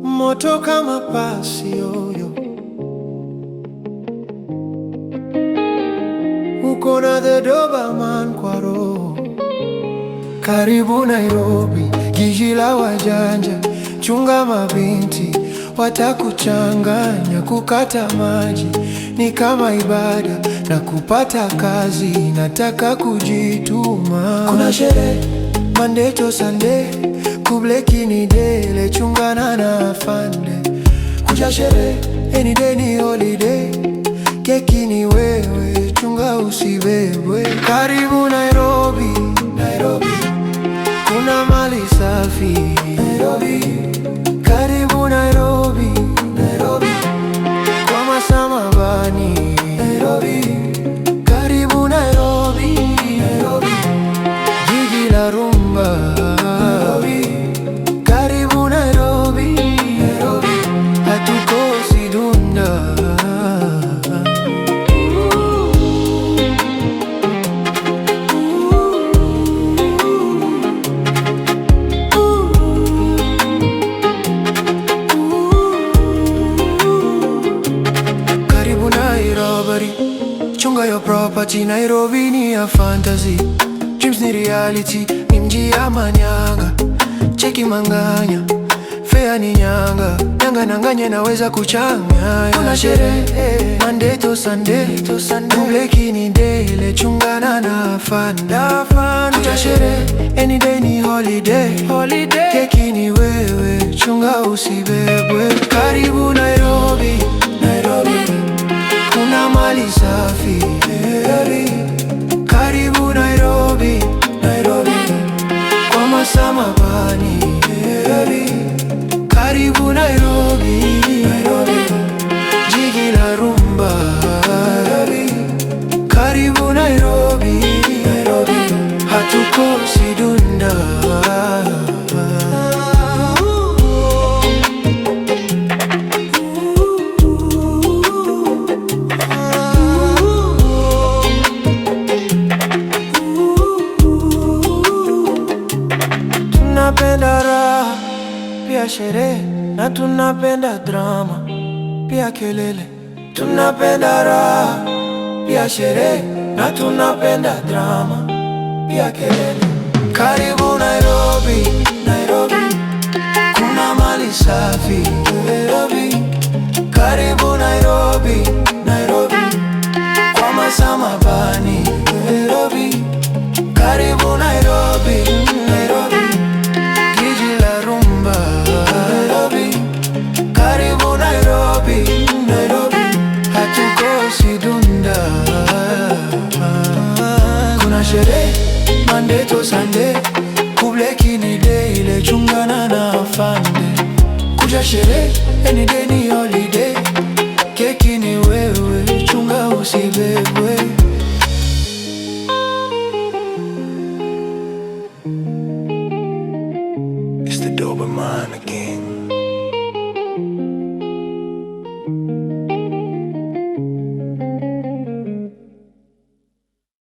Moto kama pasi yoyo, uko na the Doberman kwa roho. Karibu Nairobi, jiji la wajanja. Chunga mabinti, watakuchanganya. Kukata maji ni kama ibada, na kupata kazi nataka kujituma. Kuna sherehe Monday to Sunday, kubleki ni dele. Chungana na afande, kuja sherehe any day ni holiday. Keki ni wewe, chunga usibebwe. Karibu Nairobi, Nairobi kuna mali safi. Nairobi, karibu Nairobi, Nairobi kwa masamabani. Nairobi, karibu Nairobi, Nairobi jiji la rumba. Nairobi, karibu Nairobi, Nairobi hatukosi dunda. Chunga your property, Nairobi ni ya fantasy. Dreams ni reality, ni mji ya manyanga. Cheki manganya, fea ni nyanga. Nyanga nanganya naweza kuchanganya. Kuna sherehe Monday to Sunday, kubleki ni daily. Chungana na afande, kuja sherehe any day ni holiday. Keki ni wewe, chunga usibebwe. Karibu Nairobi, Nairobi kuna mali safi. Karibu Nairobi, Nairobi kwa masamabani. Karibu Nairobi, Nairobi jiji la rumba. Karibu Nairobi, Nairobi hatukosi dunda. Tunapenda raha, pia sherehe, na tunapenda drama, pia kelele. Tunapenda raha, pia sherehe, na tunapenda drama, pia kelele. Karibu Nairobi, Nairobi kuna mali safi. Nairobi, karibu Nairobi, Nairobi kwa masamabani. Nairobi, karibu Nairobi, Nairobi jiji la rumba. Nairobi, karibu Nairobi, Nairobi hatukosi dunda. Kuna sherehe Monday to Sunday, kubleki ni daily. Chungana na afande, kuja sherehe any day ni